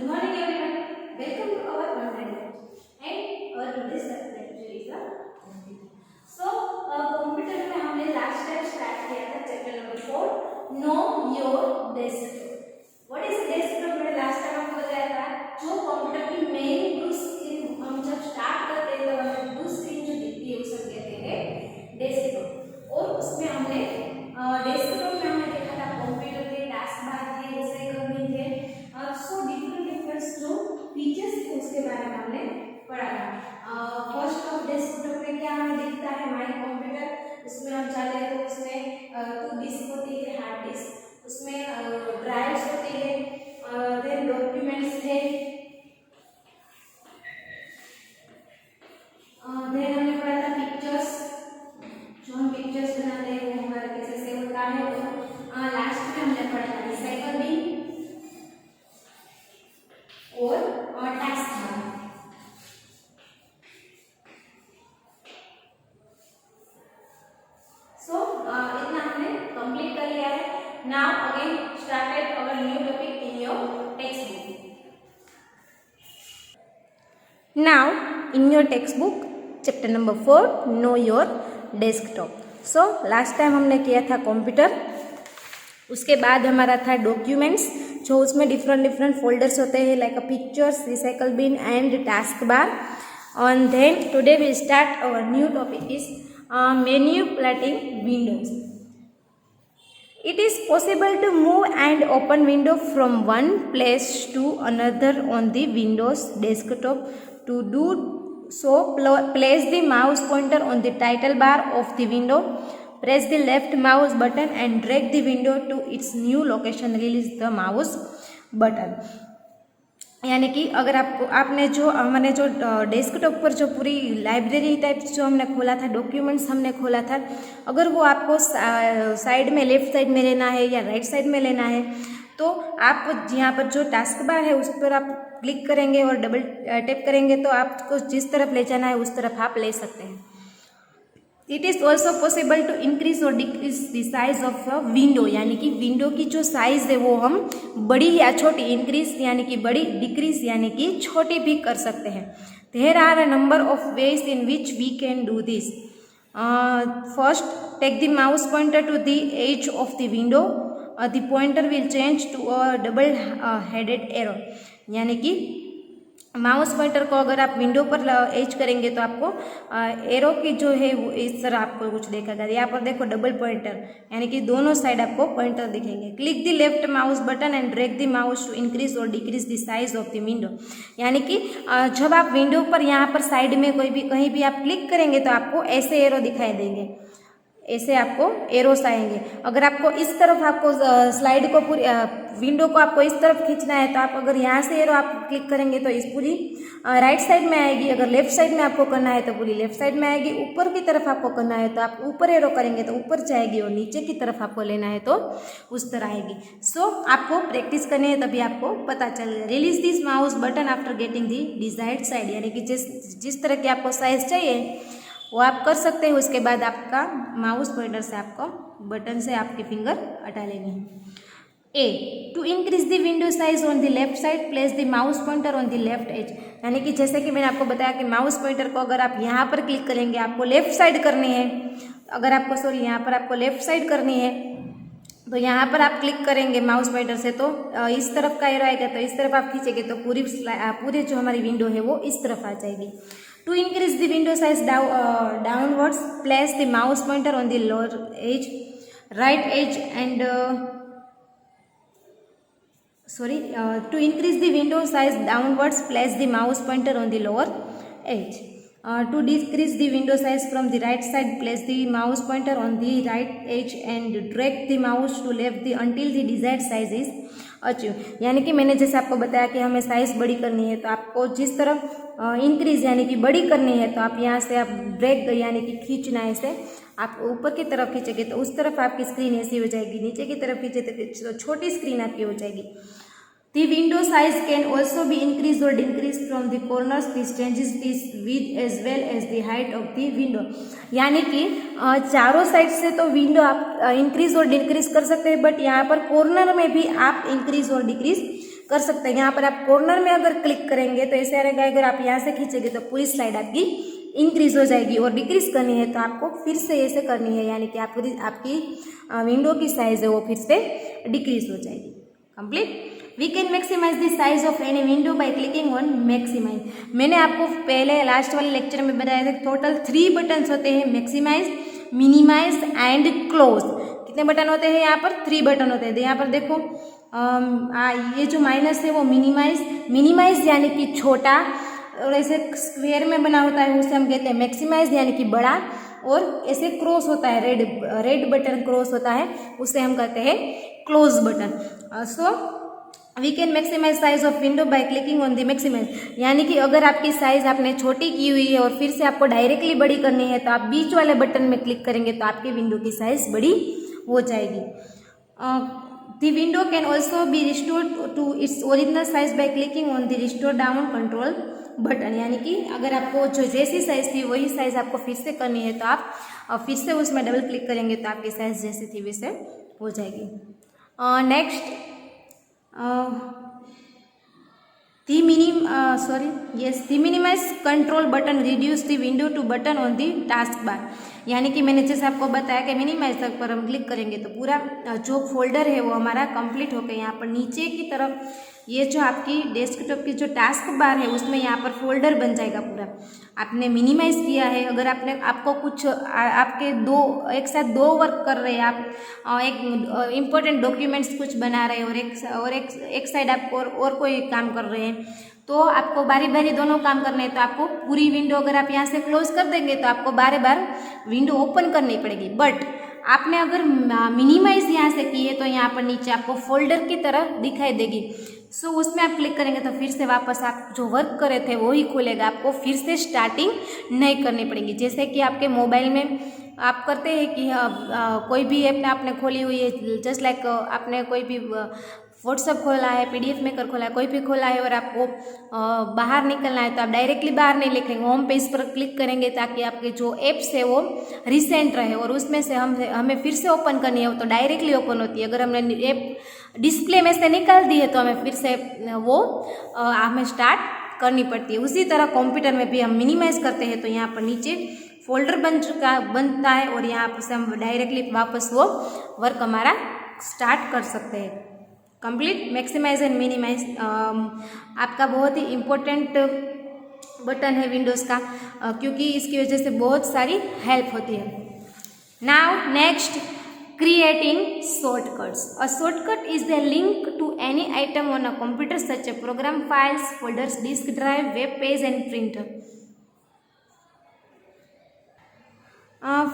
morning everyone. Welcome to our online lecture. And our today's lecture is a computer. So computer में हमने last time start किया था chapter number 4 know your desktop. What is desktop? मैंने last time आपको बताया था जो computer की मेन ब्लू स्क्रीन हम जब स्टार्ट करते हैं तो हमें ब्लू स्क्रीन जो दिखती है उसे कहते हैं डेस्कटॉप। और उसमें हमने डेस्कटॉप में हमने देखा था कंप्यूटर के टास्क बार थे, जैसे करनी थे, सो डिफरेंट जो फीचर्स थे उसके बारे में हमने पढ़ा था। फर्स्ट ऑफ डेस्कटॉप में क्या हमें दिखता है माई कंप्यूटर, उसमें हम जाते हैं तो उसमें 2 डिस्क होती है, हार्ड डिस्क, उसमें ड्राइव्स होती है, देन डॉक्यूमेंट्स है, देन हमने पढ़ा था पिक्चर्स, जो हम पिक्चर्स बनाते हैं वो हमारा कैसे सेव होता है, और लास्ट में हमने पढ़ा था रिसाइकल बिन और टास्क बार। सो इतना हमने कंप्लीट कर लिया है। Now again started our new topic in your text book. Now in your text book chapter number 4 know your desktop. So last time हमने किया था कंप्यूटर, उसके बाद हमारा था डॉक्यूमेंट्स, जो उसमें डिफरेंट फोल्डर्स होते हैं like pictures, recycle bin and task bar. And then today we start our new topic is manipulating windows. It is possible to move and open window from one place to another on the Windows desktop. To do so, place the mouse pointer on the title bar of the window. Press the left mouse button and drag the window to its new location. Release the mouse button. यानी कि अगर आपने जो हमने जो desktop पर जो पूरी लाइब्रेरी टाइप जो हमने खोला था, डॉक्यूमेंट्स हमने खोला था, अगर वो आपको साइड में लेफ्ट साइड में लेना है या राइट साइड में लेना है तो आप यहाँ पर जो टास्क बार है उस पर आप क्लिक करेंगे और डबल टैप करेंगे तो आपको जिस तरफ ले जाना है उस तरफ आप ले सकते हैं। It is also possible to increase or decrease the size of a window, यानी कि विंडो की जो साइज है वो हम बड़ी या छोटी, इंक्रीज यानी कि बड़ी, डिक्रीज यानी कि छोटी भी कर सकते हैं। There are a number of ways in which we can do this. First, take the mouse pointer to the edge of the window, the pointer will change to a double headed arrow, यानी कि mouse pointer को अगर आप window पर as करेंगे तो आपको arrow की जो है वो इस तरह आपको कुछ देखेगा। यहाँ पर देखो डबल पॉइंटर, यानी कि दोनों साइड आपको पॉइंटर दिखेंगे। Click the left mouse button and drag the mouse to increase or decrease the size of the window, यानी कि जब आप विंडो पर यहाँ पर साइड में कोई भी कहीं भी आप क्लिक करेंगे तो आपको ऐसे एरो दिखाई देंगे, ऐसे आपको एरोस आएंगे। अगर आपको इस तरफ आपको स्लाइड को पूरी विंडो को आपको इस तरफ खींचना है तो आप अगर यहाँ से एरो आप क्लिक करेंगे तो इस पूरी राइट साइड में आएगी। अगर लेफ्ट साइड में आपको करना है तो पूरी लेफ्ट साइड में आएगी। ऊपर की तरफ आपको करना है तो आप ऊपर एरो करेंगे तो ऊपर जाएगी, और नीचे की तरफ आपको लेना है तो उस तरह आएगी। सो आपको प्रैक्टिस करनी है तभी आपको पता चलेगा। Release this mouse button after getting the desired side, यानी कि जिस तरह की आपको साइज चाहिए वो आप कर सकते हैं। उसके बाद आपका माउस पॉइंटर से आपको बटन से आपकी फिंगर हटा लेनी है। A, to increase the window size on the left side, place the mouse pointer on the left edge, यानी कि जैसे कि मैंने आपको बताया कि माउस पॉइंटर को अगर आप यहाँ पर क्लिक करेंगे आपको लेफ्ट साइड करनी है, अगर आपको यहाँ पर आपको लेफ्ट साइड करनी है तो यहाँ पर आप क्लिक करेंगे माउस पॉइंटर से तो इस तरफ का एरो आएगा, तो इस तरफ आप खींचेंगे तो पूरी जो हमारी विंडो है वो इस तरफ आ जाएगी। To increase the window size downwards, place the mouse pointer on the lower edge, right edge, and to increase the window size downwards, place the mouse pointer on the lower edge. To decrease the window size from the right side, place the mouse pointer on the right edge and drag the mouse to left until the desired size is achieve, यानी कि मैंने जैसे आपको बताया कि हमें size बड़ी करनी है तो आपको जिस तरफ इंक्रीज यानी कि बड़ी करनी है तो आप यहाँ से आप ड्रैग यानी कि खींचना है, ऐसे आप ऊपर की तरफ खींचेंगे तो उस तरफ आपकी स्क्रीन ऐसी हो जाएगी, नीचे की तरफ खींचे तो छोटी स्क्रीन आपकी हो जाएगी। The window size can also be increased or decreased from the corners. This changes the width as well as the height of the window. यानी कि चारों साइड से तो विंडो आप इंक्रीज और डिक्रीज कर सकते हैं, बट यहाँ पर कॉर्नर में भी आप इंक्रीज और डिक्रीज कर सकते हैं। यहाँ पर आप कॉर्नर में अगर क्लिक करेंगे तो ऐसे आएगा, अगर आप यहाँ से खींचेंगे तो पूरी स्लाइड आपकी इंक्रीज हो जाएगी, और डिक्रीज करनी है तो आपको फिर से ऐसे करनी है, यानी कि आपकी विंडो की साइज है वो फिर से डिक्रीज हो जाएगी। Complete. We can maximize the size of any window by clicking on maximize. मैंने आपको पहले लास्ट वाले लेक्चर में बताया था टोटल 3 बटन्स होते हैं, मैक्सिमाइज, मिनिमाइज एंड क्लोज। कितने बटन होते हैं यहाँ पर? 3 बटन होते हैं। यहाँ पर देखो ये जो माइनस है वो मिनिमाइज यानी कि छोटा, और ऐसे स्क्वायर में बना होता है उसे हम कहते हैं मैक्सिमाइज यानी कि बड़ा, और ऐसे क्रॉस होता है रेड बटन क्रॉस होता है उसे हम कहते हैं close button. So we can maximize size of window by clicking on the maximize, यानी कि अगर आपकी साइज आपने छोटी की हुई है और फिर से आपको डायरेक्टली बड़ी करनी है तो आप बीच वाले बटन में क्लिक करेंगे तो आपकी विंडो की साइज बड़ी हो जाएगी। The window can also be restored to its original size by clicking on the restore down control button, यानी कि अगर आपको जो जैसी साइज थी वही साइज आपको फिर से करनी है तो आप फिर से उसमें डबल क्लिक करेंगे तो आपकी साइज जैसी थी वैसे हो जाएगी। Next the minimize control button reduce the window to button on the task bar, यानी कि मैंने जैसे आपको बताया कि मिनिमाइज तक पर हम क्लिक करेंगे तो पूरा जो फोल्डर है वो हमारा कंप्लीट होकर यहाँ पर नीचे की तरफ ये जो आपकी डेस्कटॉप की जो टास्क बार है उसमें यहाँ पर फोल्डर बन जाएगा पूरा। आपने मिनिमाइज किया है, अगर आपको कुछ आपके एक साथ दो वर्क कर रहे हैं, आप एक इम्पोर्टेंट डॉक्यूमेंट्स कुछ बना रहे हैं और एक साइड आप और कोई काम कर रहे हैं, तो आपको बारी बारी दोनों काम करने हैं, तो आपको पूरी विंडो अगर आप यहाँ से क्लोज कर देंगे तो आपको बार बार विंडो ओपन करनी पड़ेगी। बट आपने अगर मिनिमाइज यहाँ से की है तो यहाँ पर नीचे आपको फोल्डर की तरह दिखाई देगी। सो उसमें आप क्लिक करेंगे तो फिर से वापस आप जो वर्क करे थे वो ही खुलेगा, आपको फिर से स्टार्टिंग नहीं करनी पड़ेगी। जैसे कि आपके मोबाइल में आप करते हैं कि कोई भी ऐप आपने खोली हुई है, जस्ट लाइक आपने कोई भी व्हाट्सअप खोला है, PDF मेकर खोला है, कोई भी खोला है और आपको बाहर निकलना है तो आप डायरेक्टली बाहर नहीं लिखेंगे, होम पेज पर क्लिक करेंगे ताकि आपके जो ऐप्स है वो रिसेंट रहे, और उसमें से हमें फिर से ओपन करनी है तो डायरेक्टली ओपन होती है। अगर हमने ऐप डिस्प्ले में से निकाल दी है तो हमें फिर से वो हमें स्टार्ट करनी पड़ती है। उसी तरह कंप्यूटर में भी हम मिनिमाइज करते हैं तो यहाँ पर नीचे फोल्डर बनता है और यहाँ पर से हम डायरेक्टली वापस वो वर्क हमारा स्टार्ट कर सकते हैं। कंप्लीट। मैक्सिमाइज एंड मिनिमाइज आपका बहुत ही इम्पोर्टेंट बटन है विंडोज़ का, क्योंकि इसकी वजह से बहुत सारी हेल्प होती है। Now next, creating shortcuts. A shortcut is the link to any item on a computer such as program, files, folders, disk drive, web page and printer.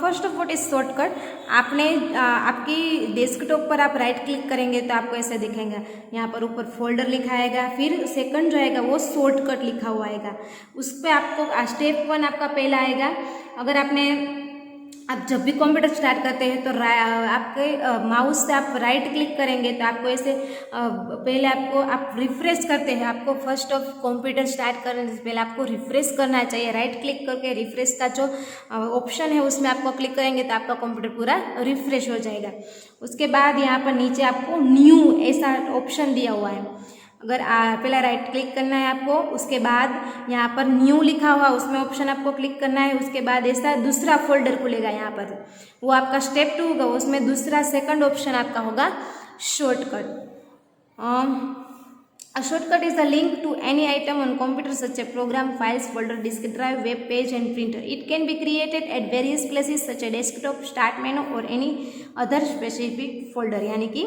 First of all is shortcut. आपने आपकी desktop पर आप right click करेंगे तो आपको ऐसे दिखेंगे, यहाँ पर ऊपर फोल्डर लिखा आएगा, फिर सेकंड जो आएगा वो शॉर्टकट लिखा हुआ आएगा। उस पर आपको स्टेप 1 आपका पहला आएगा। अगर आप जब भी कंप्यूटर स्टार्ट करते हैं तो आपके माउस से आप राइट क्लिक करेंगे तो आपको ऐसे पहले आप रिफ्रेश करते हैं। आपको फर्स्ट ऑफ कंप्यूटर स्टार्ट करने से पहले आपको रिफ्रेश करना चाहिए। राइट क्लिक करके रिफ्रेश का जो ऑप्शन है उसमें आपको क्लिक करेंगे तो आपका कंप्यूटर पूरा रिफ्रेश हो जाएगा। उसके बाद यहाँ पर नीचे आपको न्यू ऐसा ऑप्शन दिया हुआ है। अगर पहला राइट क्लिक करना है आपको, उसके बाद यहाँ पर न्यू लिखा हुआ उसमें ऑप्शन आपको क्लिक करना है। उसके बाद ऐसा दूसरा फोल्डर खुलेगा, यहाँ पर वो आपका स्टेप 2 होगा, उसमें दूसरा सेकंड ऑप्शन आपका होगा shortcut. A shortcut is a link to any item on computer such as program, files, folder, disk drive, web page and printer. It can be created at various places such as desktop, start menu or any other specific folder. यानी कि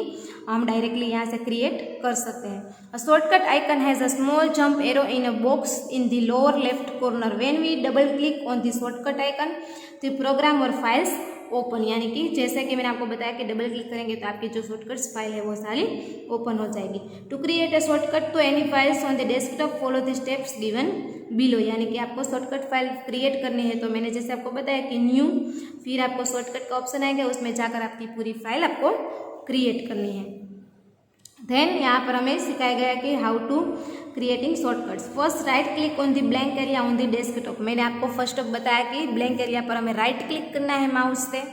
हम directly यहाँ से create कर सकते हैं। A shortcut icon has a small jump arrow in a box in the lower left corner. When we double click on the shortcut icon, the program or files open, यानी कि जैसे कि मैंने आपको बताया कि डबल क्लिक करेंगे तो आपकी जो शॉर्टकट्स फाइल है वो सारी ओपन हो जाएगी। To create a shortcut to any files on the desktop follow the steps given below, यानी कि आपको शॉर्टकट फाइल क्रिएट करनी है तो मैंने जैसे आपको बताया कि न्यू, फिर आपको शॉर्टकट का ऑप्शन आएगा, उसमें जाकर आपकी पूरी फाइल आपको क्रिएट करनी है। देन यहाँ पर हमें सिखाया गया कि how to creating shortcuts. First right click on the blank area on the desktop. मैंने आपको फर्स्ट बताया कि ब्लैंक एरिया पर हमें राइट क्लिक करना है माउस से।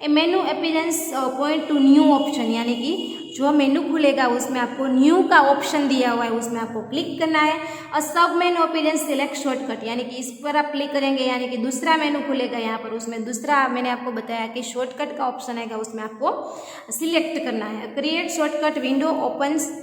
A menu appearance point to new option, यानी कि जो मेनू खुलेगा उसमें आपको न्यू का ऑप्शन दिया हुआ है, उसमें आपको क्लिक करना है और सब मेनू अपीयरेंस सिलेक्ट शॉर्टकट, यानी कि इस पर आप क्लिक करेंगे यानी कि दूसरा मेनू खुलेगा यहाँ पर, उसमें दूसरा मैंने आपको बताया कि शॉर्टकट का ऑप्शन आएगा, उसमें आपको सिलेक्ट करना है। Create shortcut window opens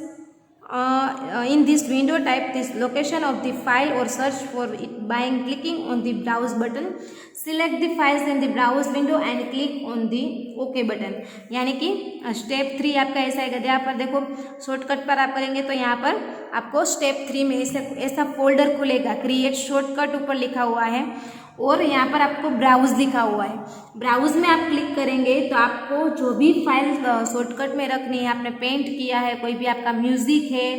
in this window, type this location of the file or search for it by clicking on the browse button. Select the files in the browse window and click on the OK button। यानी कि step 3 आपका ऐसा आएगा। यहाँ पर देखो shortcut पर आप करेंगे तो यहाँ पर आपको स्टेप 3 में ऐसा फोल्डर खुलेगा, क्रिएट शॉर्टकट ऊपर लिखा हुआ है और यहाँ पर आपको ब्राउज लिखा हुआ है। ब्राउज में आप क्लिक करेंगे तो आपको जो भी फाइल शॉर्टकट में रखनी है, आपने पेंट किया है, कोई भी आपका म्यूजिक है,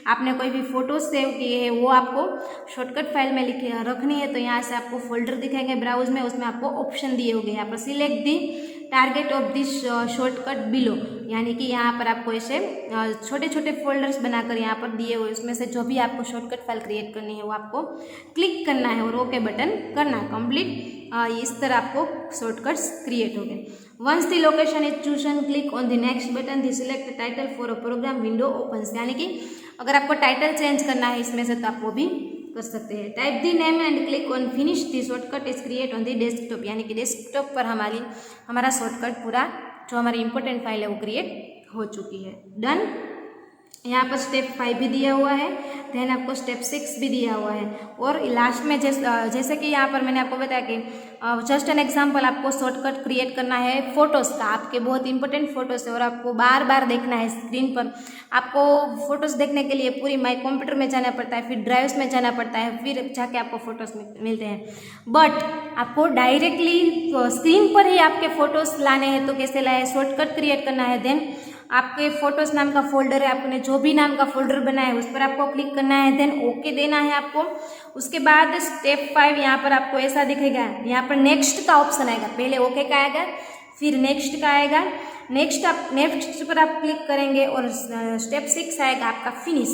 आपने कोई भी फोटो सेव किए हैं, वो आपको शॉर्टकट फाइल में लिखे रखनी है। तो यहाँ से आपको फोल्डर दिखाएंगे ब्राउज में, उसमें आपको ऑप्शन दिए होंगे। यहाँ पर select the target of this shortcut below, यानी कि यहाँ पर आपको ऐसे छोटे छोटे फोल्डर्स बनाकर यहाँ पर दिए हुए, उसमें से जो भी आपको शॉर्टकट फाइल क्रिएट करनी है वो आपको क्लिक करना है और ओके बटन करना है कंप्लीट। इस तरह आपको शॉर्टकट्स क्रिएट हो गए। Once the location is chosen click on the next button, the select title for a program window opens, यानी कि अगर आपको टाइटल चेंज करना है इसमें से तो आप वो भी कर सकते हैं। Type the name and click on finish, the shortcut is create on the desktop, यानी कि डेस्कटॉप पर हमारा शॉर्टकट पूरा जो हमारी इंपॉर्टेंट फाइल है वो क्रिएट हो चुकी है। डन। यहाँ पर स्टेप 5 भी दिया हुआ है, देन आपको स्टेप 6 भी दिया हुआ है और लास्ट में जैसे कि यहाँ पर मैंने आपको बताया कि जस्ट एन एग्जांपल आपको शॉर्टकट क्रिएट करना है फोटोज़ का, आपके बहुत इंपॉर्टेंट फोटोज़ है और आपको बार बार देखना है स्क्रीन पर। आपको फोटोज़ देखने के लिए पूरी माई कंप्यूटर में जाना पड़ता है, फिर ड्राइव्स में जाना पड़ता है, फिर जाके आपको फोटोज़ मिलते हैं। बट आपको डायरेक्टली स्क्रीन पर ही आपके फ़ोटोज़ लाने हैं, तो कैसे लाए, शॉर्टकट क्रिएट करना है। देन आपके फोटोज नाम का फोल्डर है, आपने जो भी नाम का फोल्डर बनाया है उस पर आपको क्लिक करना है, देन ओके देना है आपको। उसके बाद स्टेप 5 यहाँ पर आपको ऐसा दिखेगा, यहाँ पर नेक्स्ट का ऑप्शन आएगा, पहले ओके का आएगा फिर नेक्स्ट का आएगा। नेक्स्ट पर आप क्लिक करेंगे और स्टेप 6 आएगा आपका फिनिश।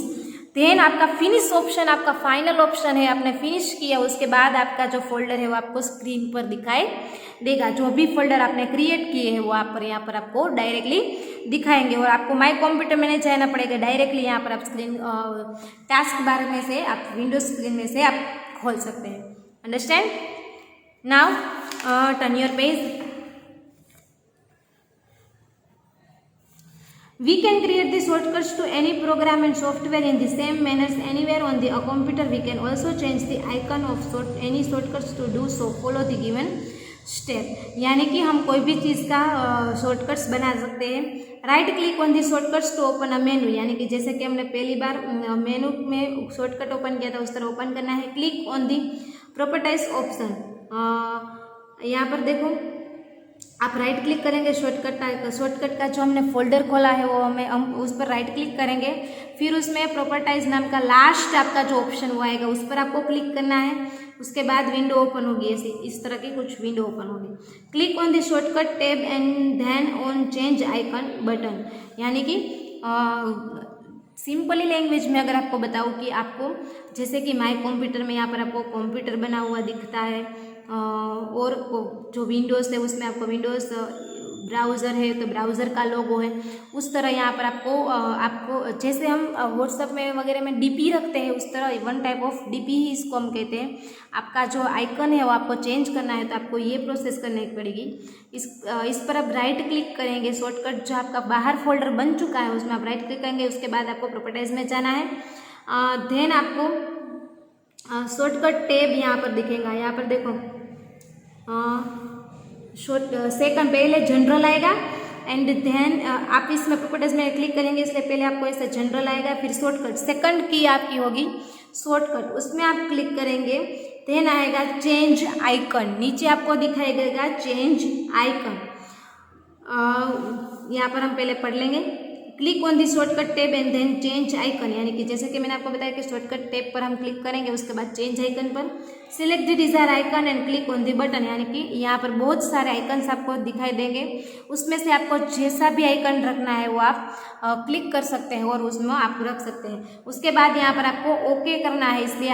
देन आपका फिनिश ऑप्शन आपका फाइनल ऑप्शन है, आपने फिनिश किया उसके बाद आपका जो फोल्डर है वो आपको स्क्रीन पर दिखाई देगा। जो भी फोल्डर आपने क्रिएट किए हैं वो आप पर यहाँ पर आपको डायरेक्टली दिखाएंगे और आपको माई कंप्यूटर में नहीं जाना पड़ेगा, डायरेक्टली यहाँ पर आप स्क्रीन टास्क बार में से आप विंडो स्क्रीन में से आप खोल सकते हैं। Understand? Now turn your page. We can create the shortcuts to any program and software in the same manner anywhere on the computer. We can also change the icon of any shortcuts to do so. Follow the given step. यानी कि हम कोई भी चीज़ का shortcuts बना सकते हैं। Right click on the shortcuts to open a menu, यानी कि जैसे कि हमने पहली बार मेनू में शॉर्टकट ओपन किया था उस तरह ओपन करना है। क्लिक ऑन दी प्रॉपर्टाइज ऑप्शन, यहाँ पर देखो आप राइट क्लिक करेंगे शॉर्टकट का जो हमने फोल्डर खोला है वो हम उस पर राइट क्लिक करेंगे, फिर उसमें प्रॉपर्टाइज नाम का लास्ट आपका जो ऑप्शन वो आएगा उस पर आपको क्लिक करना है। उसके बाद विंडो ओपन होगी, ऐसी इस तरह की कुछ विंडो ओपन होगी। Click on the shortcut tab and then on change icon button, यानी कि सिंपली लैंग्वेज में अगर आपको बताऊँ कि आपको जैसे कि माई कंप्यूटर में यहाँ पर आपको कंप्यूटर बना हुआ दिखता है और जो विंडोज़ है उसमें आपको विंडोज़ ब्राउज़र है तो ब्राउज़र का लोगो है, उस तरह यहाँ पर आपको जैसे हम व्हाट्सएप में वगैरह में डीपी रखते हैं उस तरह वन टाइप ऑफ डीपी ही इसको हम कहते हैं। आपका जो आइकन है वो आपको चेंज करना है तो आपको ये प्रोसेस करनी पड़ेगी। इस पर आप राइट क्लिक करेंगे, शॉर्टकट जो आपका बाहर फोल्डर बन चुका है उसमें आप राइट क्लिक करेंगे, उसके बाद आपको प्रॉपर्टाइज में जाना है। देन आपको शॉर्टकट टैब यहाँ पर दिखेगा, यहाँ पर देखो सेकंड पहले जनरल आएगा एंड देन आप इसमें प्रॉपर्टीज में क्लिक करेंगे, इसलिए पहले आपको ऐसे जनरल आएगा, फिर शॉर्टकट सेकंड की आपकी होगी शॉर्टकट, उसमें आप क्लिक करेंगे। देन आएगा चेंज आइकन, नीचे आपको दिखाई देगा चेंज आइकन, यहाँ पर हम पहले पढ़ लेंगे। Click on the shortcut tab and then change icon, यानी कि जैसे कि मैंने आपको बताया कि शॉर्टकट टैब पर हम क्लिक करेंगे, उसके बाद चेंज आइकन पर select the desire icon and click on the button, यानी कि यहाँ पर बहुत सारे आइकन्स आपको दिखाई देंगे, उसमें से आपको जैसा भी आइकन रखना है वो आप क्लिक कर सकते हैं और उसमें आप रख सकते हैं। उसके बाद यहाँ पर आपको ओके करना है, इसलिए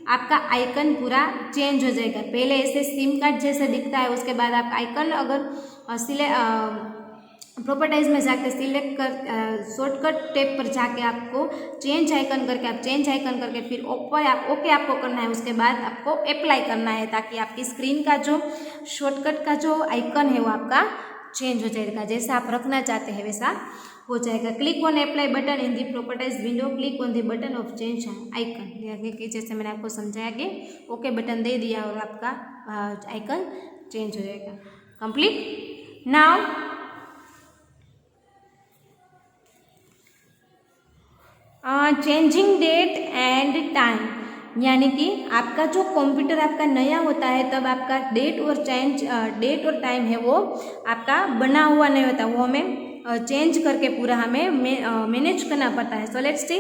आपका आइकन पूरा चेंज हो जाएगा। पहले ऐसे सिम कार्ड जैसे दिखता है, उसके बाद आपका आइकन अगर प्रॉपर्टाइज में जाके सिलेक्ट कर शॉर्टकट टैब पर जाके आपको चेंज आइकन करके आप चेंज आइकन करके फिर ओके आपको करना है। उसके बाद आपको अप्लाई करना है ताकि आपकी स्क्रीन का जो शॉर्टकट का जो आइकन है वो आपका चेंज हो जाएगा, जैसा आप रखना चाहते हैं वैसा हो जाएगा। Click on apply button in the properties window, click on the button of change icon, कि जैसे मैंने आपको समझाया कि ओके बटन दे दिया और आपका आइकन चेंज हो जाएगा। Complete. Now changing date and time, यानी कि आपका जो कंप्यूटर आपका नया होता है तब आपका डेट और टाइम है वो आपका बना हुआ नहीं होता, वो हमें चेंज करके पूरा हमें मैनेज करना पड़ता है। So let's see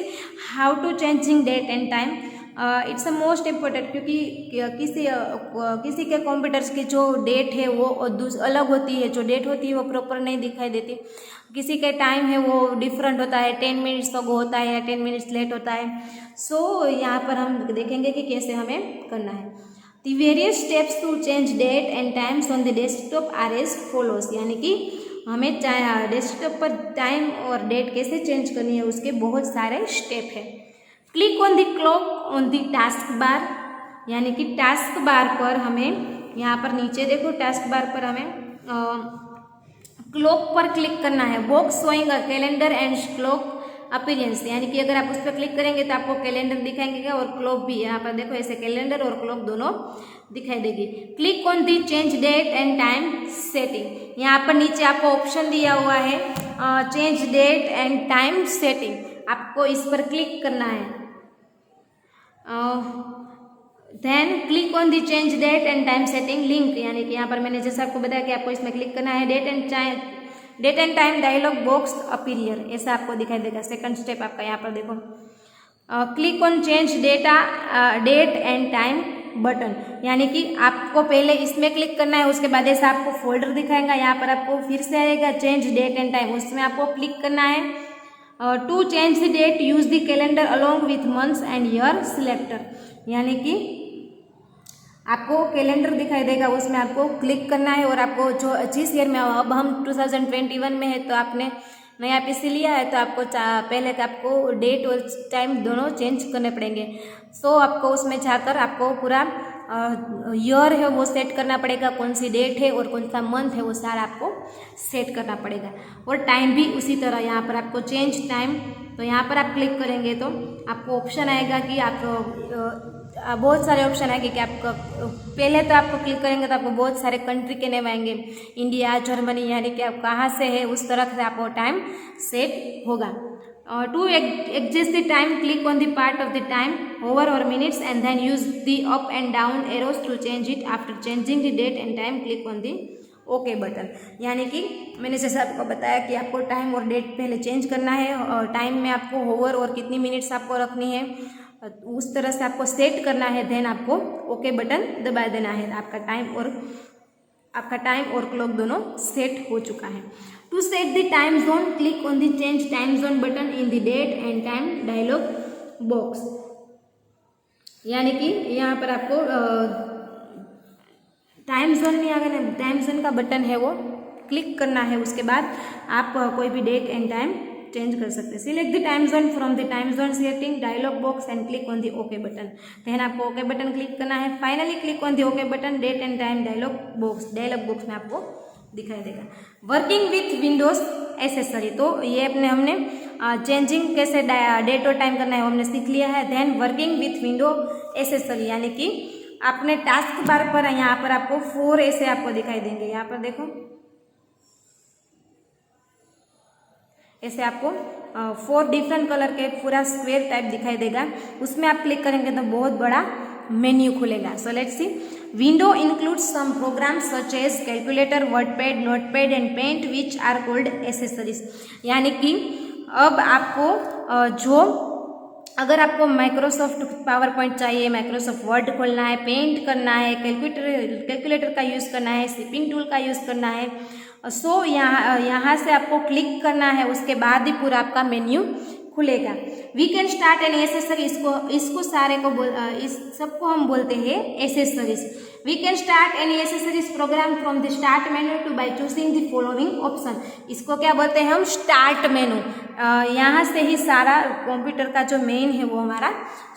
how to changing date and time. It's a most important, क्योंकि किसी के कंप्यूटर्स की जो डेट है वो अलग होती है, जो डेट होती है वो प्रॉपर नहीं दिखाई देती, किसी के टाइम है वो डिफरेंट होता है, 10 मिनट्स अगो होता है या 10 मिनट्स लेट होता है। सो यहाँ पर हम देखेंगे कि कैसे हमें करना है। The various steps to change date and times on the desktop are as follows, यानी कि हमें डेस्कटॉप पर टाइम और डेट कैसे चेंज करनी है उसके बहुत सारे स्टेप है। Click on the clock on the task bar, यानी कि टास्क बार पर हमें यहाँ पर नीचे देखो, टास्क बार पर हमें क्लॉक पर क्लिक करना है। Box showing a calendar and clock appearance, यानी कि अगर आप उस पर क्लिक करेंगे तो आपको कैलेंडर दिखाएंगे और क्लॉक भी, यहाँ पर देखो ऐसे कैलेंडर और क्लॉक दोनों दिखाई देगी। Click on the change date and time setting, यहाँ पर नीचे आपको ऑप्शन दिया हुआ है change date and time setting, आपको इस पर क्लिक करना है। Then click on the change date and time setting link, यानी कि यहाँ पर मैंने जैसे आपको बताया कि आपको इसमें क्लिक करना है। Date and time dialog box appear, ऐसा आपको दिखाई देगा। सेकंड स्टेप आपका यहाँ पर देखो, click on change date and time button, यानी कि आपको पहले इसमें क्लिक करना है, उसके बाद ऐसा आपको फोल्डर दिखाएगा, यहाँ पर आपको फिर से आएगा चेंज डेट एंड टाइम, उसमें आपको क्लिक करना है। To change the date use the calendar along with months and year selector, यानी कि आपको कैलेंडर दिखाई देगा, उसमें आपको क्लिक करना है और आपको जो जिस ईयर में, अब हम 2021 में है तो आपने नया पीसी लिया है तो आपको पहले का आपको डेट और टाइम दोनों चेंज करने पड़ेंगे। सो आपको उसमें जाकर आपको पूरा ईयर है वो सेट करना पड़ेगा, कौन सी डेट है और कौन सा मंथ है वो सारा आपको सेट करना पड़ेगा, और टाइम भी उसी तरह। यहाँ पर आपको चेंज टाइम, तो यहाँ पर आप क्लिक करेंगे तो आपको ऑप्शन आएगा कि आप बहुत सारे ऑप्शन आएंगे कि आपको पहले तो आपको क्लिक करेंगे तो आपको बहुत सारे कंट्री के नेम आएंगे, इंडिया, जर्मनी, यानी कि आप कहाँ से है उस तरह से आपको टाइम सेट होगा। To adjust the time click on the part of the time hour or minutes and then use the up and down arrows to change it. After changing the date and time click on the okay button, यानी कि मैंने जैसे आपको बताया कि आपको time और date पहले चेंज करना है, और टाइम में आपको ओवर और कितनी मिनट्स आपको रखनी है उस तरह से आपको सेट करना है, देन आपको ओके बटन दबा देना है। आपका टाइम और क्लॉक दोनों सेट हो चुका है। To set the time zone click on the change time zone button in the date and time dialog box, यानी कि यहाँ पर आपको टाइम जोन में अगर टाइम जोन का बटन है वो क्लिक करना है, उसके बाद आप कोई भी डेट एंड टाइम चेंज कर सकते हैं। Select the time zone from the time zone setting dialog box and click on the okay button, then आपको ओके बटन क्लिक करना है। Finally click on the okay button, date and time dialog box में आपको दिखाई देगा। Working with Windows accessory, तो ये हमने चेंजिंग कैसे डेट और टाइम करना है वो हमने सीख लिया है। Then working with window accessory, यानी कि आपने टास्क बार पर यहाँ पर आपको 4 ऐसे आपको दिखाई देंगे, यहाँ पर देखो ऐसे आपको 4 डिफरेंट कलर के पूरा स्क्वायर टाइप दिखाई देगा, उसमें आप क्लिक करेंगे तो बहुत बड़ा मेन्यू खुलेगा। So let's see, window includes some programs such as calculator, WordPad, Notepad and paint which are called accessories, यानी कि अब आपको अगर आपको माइक्रोसॉफ्ट पावर पॉइंट चाहिए, माइक्रोसॉफ्ट वर्ड खोलना है, पेंट करना है, कैलकुलेटर का यूज़ करना है, शिपिंग टूल का यूज़ करना है, सो यहाँ से आपको क्लिक करना है, उसके बाद ही पूरा आपका मेन्यू खुलेगा। We can start an accessory, इसको सारे को इस सबको हम बोलते हैं accessories. We can start any accessories program from the start menu to by choosing the following option. इसको क्या बोलते हैं हम? Start menu. यहाँ से ही सारा कंप्यूटर का जो मेन है वो हमारा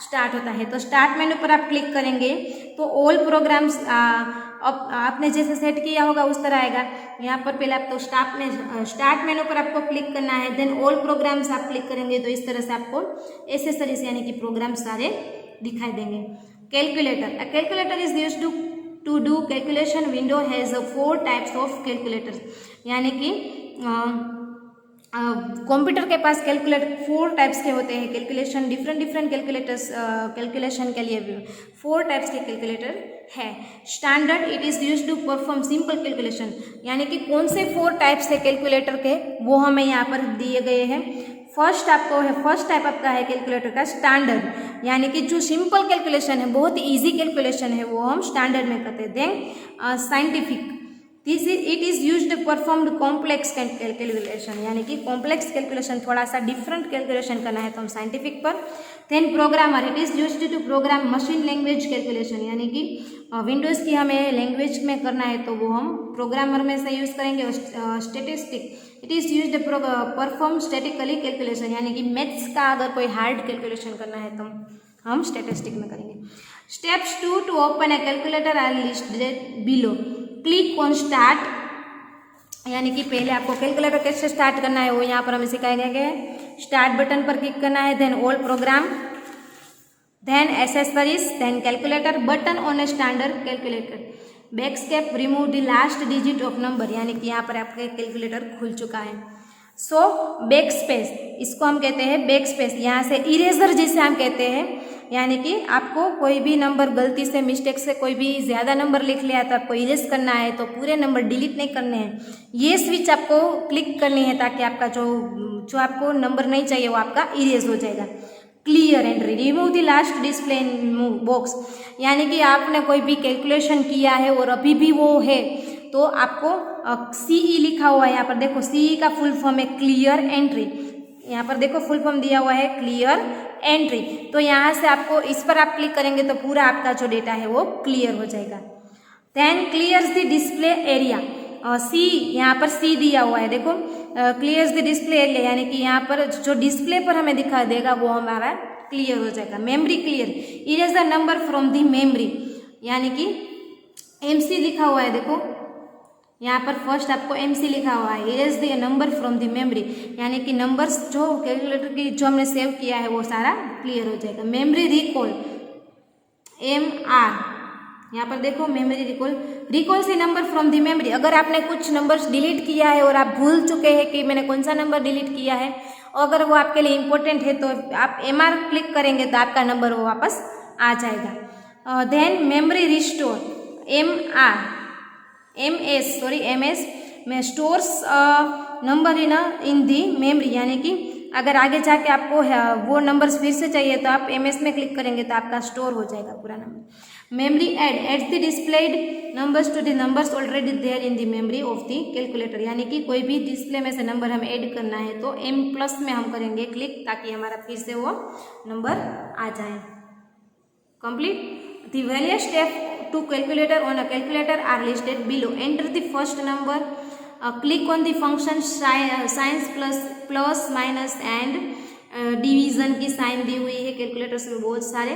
स्टार्ट होता है। तो स्टार्ट मेनू पर आप क्लिक करेंगे तो ऑल प्रोग्राम्स आपने जैसे सेट किया होगा उस तरह आएगा। यहाँ पर पहले आप तो स्टार्ट मेनू पर आपको क्लिक करना है, देन ऑल प्रोग्राम्स आप क्लिक करेंगे तो इस तरह से आपको एसेसरीज यानी कि प्रोग्राम सारे दिखाई देंगे। Calculator, calculator is used to do calculation. Window has 4 types of calculators, यानी कि कंप्यूटर के पास कैलकुलेटर 4 टाइप्स के होते हैं। कैलकुलेशन डिफरेंट कैलकुलेटर्स कैलकुलेशन के लिए 4 टाइप्स के कैलकुलेटर है। Standard, it is used to perform simple calculation, यानी कि कौन से 4 टाइप्स है कैलकुलेटर के वो हमें यहाँ पर दिए गए हैं। फर्स्ट टाइप आपका है कैलकुलेटर का स्टैंडर्ड, यानी कि जो सिंपल कैलकुलेशन है, बहुत इजी कैलकुलेशन है, वो हम स्टैंडर्ड में करते हैं। Then scientific, it is used to perform complex calculation, यानी कि कॉम्प्लेक्स कैलकुलेशन थोड़ा सा डिफरेंट कैलकुलेशन करना है तो हम साइंटिफिक पर। Then programmer, it is used to program machine language calculation, यानी कि विंडोज़ की हमें लैंग्वेज में करना है तो वो हम प्रोग्रामर में से यूज़ करेंगे। और statistic, it is used perform statically calculation, यानी कि मैथ्स का अगर कोई हार्ड कैलकुलेशन करना है तो हम स्टैटिस्टिक में करेंगे। Steps 2 to open a calculator are listed below. Click on start, यानी कि पहले आपको कैलकुलेटर कैसे स्टार्ट करना है वो यहाँ पर हमें सिखाया गया है। स्टार्ट बटन पर क्लिक करना है, then all program, then accessories, then calculator, button on a standard calculator, backspace, remove the last digit of number, यानी कि यहाँ पर आपका कैलकुलेटर खुल चुका है। सो बैक स्पेस, इसको हम कहते हैं बैक स्पेस, यहाँ से इरेजर जिसे हम कहते हैं, यानी कि आपको कोई भी नंबर गलती से मिस्टेक से कोई भी ज़्यादा नंबर लिख लिया तो आपको इरेज करना है, तो पूरे नंबर डिलीट नहीं करने हैं, ये स्विच आपको क्लिक करनी है ताकि आपका जो आपको नंबर नहीं चाहिए वो आपका इरेज हो जाएगा। Clear entry, remove the last display box, यानी कि आपने कोई भी कैलकुलेशन किया है और अभी भी वो है तो आपको CE लिखा हुआ है, यहाँ पर देखो CE का फुल फॉर्म है क्लियर एंट्री, यहाँ पर देखो फुल फॉर्म दिया हुआ है क्लियर एंट्री। तो यहाँ से आपको इस पर आप क्लिक करेंगे तो पूरा आपका जो डेटा है वो क्लियर हो जाएगा। Then clears the display area, C यहाँ पर सी दिया हुआ है, देखो क्लियर्स द डिस्प्ले एरिया, यानी कि यहाँ पर जो डिस्प्ले पर हमें दिखा देगा वो हमारा क्लियर हो जाएगा। Memory clear, erase the number from the memory, यानी कि MC लिखा हुआ है, देखो यहाँ पर फर्स्ट आपको MC लिखा हुआ है, erase the number from the memory, यानी कि नंबर्स जो कैलकुलेटर की जो हमने सेव किया है वो सारा क्लियर हो जाएगा। मेमोरी रिकॉल, MR, यहाँ पर देखो मेमोरी रिकॉल से नंबर फ्रॉम द मेमोरी, अगर आपने कुछ नंबर्स डिलीट किया है और आप भूल चुके हैं कि मैंने कौन सा नंबर डिलीट किया है, और अगर वो आपके लिए इम्पोर्टेंट है तो आप MR क्लिक करेंगे तो आपका नंबर वो वापस आ जाएगा। देन मेमोरी रिस्टोर, MS में stores number in the memory, यानी कि अगर आगे जाके आपको वो नंबर्स फिर से चाहिए तो आप MS में क्लिक करेंगे तो आपका स्टोर हो जाएगा पूरा number. Memory adds the displayed numbers to the numbers already there in the memory of the calculator, यानी कि कोई भी डिस्प्ले में से नंबर हमें ऐड करना है तो M+ में हम करेंगे क्लिक ताकि हमारा फिर से वो नंबर आ जाए। Complete the various steps to calculator on a calculator are listed below. Enter the first number, click on the function signs plus minus and division की साइन दी हुई है कैलकुलेटर्स में बहुत सारे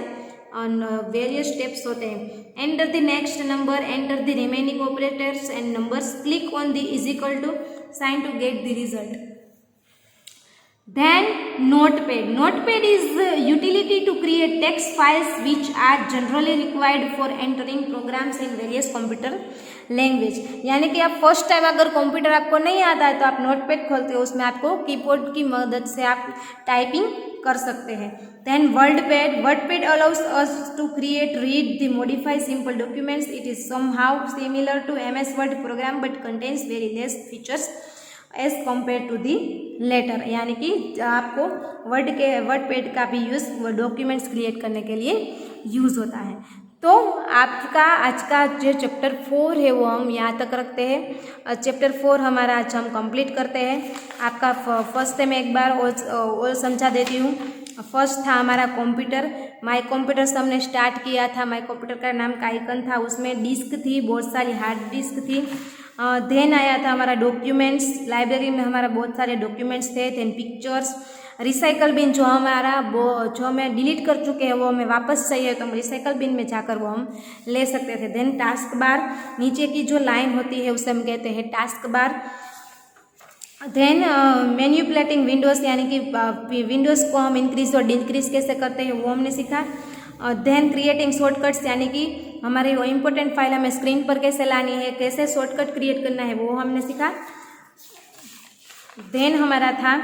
वेरियस स्टेप्स होते हैं। Enter the next number, enter the remaining operators and numbers, click on the is equal to sign to get the result. Then Notepad is utility to create text files which are generally required for entering programs in various computer language, यानी कि आप first time अगर computer आपको नहीं आता है तो आप नोटपैड खोलते हो, उसमें आपको कीबोर्ड की मदद से आप टाइपिंग कर सकते हैं। Then WordPad allows us to create, read, the modify simple documents. It is somehow similar to MS Word program but contains very less features as compare to the latter, यानी कि आपको वर्डपैड का भी use documents create करने के लिए use होता है। तो आपका आज का जो चैप्टर 4 है वो हम यहाँ तक रखते हैं। चैप्टर 4 हमारा आज हम कंप्लीट करते हैं। आपका फर्स्ट में एक बार और समझा देती हूँ। फर्स्ट था हमारा कंप्यूटर, माय कंप्यूटर से हमने स्टार्ट किया था। माय कंप्यूटर का नाम का आइकन था, उसमें डिस्क थी, बहुत सारी हार्ड डिस्क थी। देन आया था हमारा डॉक्यूमेंट्स, लाइब्रेरी में हमारा बहुत सारे डॉक्यूमेंट्स थे। देन पिक्चर्स, रिसाइकल बिन जो हमारा जो हमें डिलीट कर चुके हैं वो हमें वापस चाहिए तो हम रिसाइकल बिन में जाकर वो हम ले सकते थे। देन टास्क बार, नीचे की जो लाइन होती है उसे हम कहते हैं task bar. Then manipulating windows, यानी कि विंडोज़ को हम इंक्रीज और डिक्रीज कैसे करते हैं वो हमने सीखा। देन क्रिएटिंग शॉर्टकट्स, यानी कि हमारी वो इम्पोर्टेंट फाइल हमें स्क्रीन पर कैसे लानी है, कैसे शॉर्टकट क्रिएट करना है वो हमने सीखा। देन हमारा था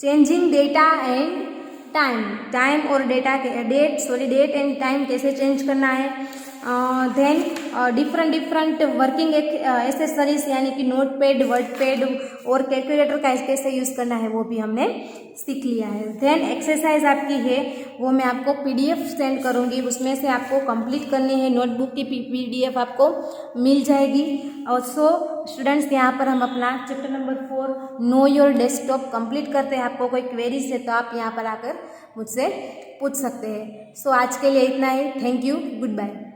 चेंजिंग डेटा एंड टाइम और डेट एंड टाइम कैसे चेंज करना है। देन डिफरेंट वर्किंग एसेसरीज, यानी कि नोट पैड, वर्ड पैड और कैलकुलेटर का कैसे यूज़ करना है वो भी हमने सीख लिया है। देन एक्सरसाइज आपकी है वो मैं आपको PDF सेंड करूँगी, उसमें से आपको कंप्लीट करनी है। नोटबुक की PDF आपको मिल जाएगी। और सो स्टूडेंट्स, यहाँ पर हम अपना chapter number 4 know your desktop complete करते हैं। आपको कोई क्वेरीज है तो आप यहाँ पर आकर मुझसे पूछ सकते हैं। सो आज के लिए इतना ही। Thank you, good bye.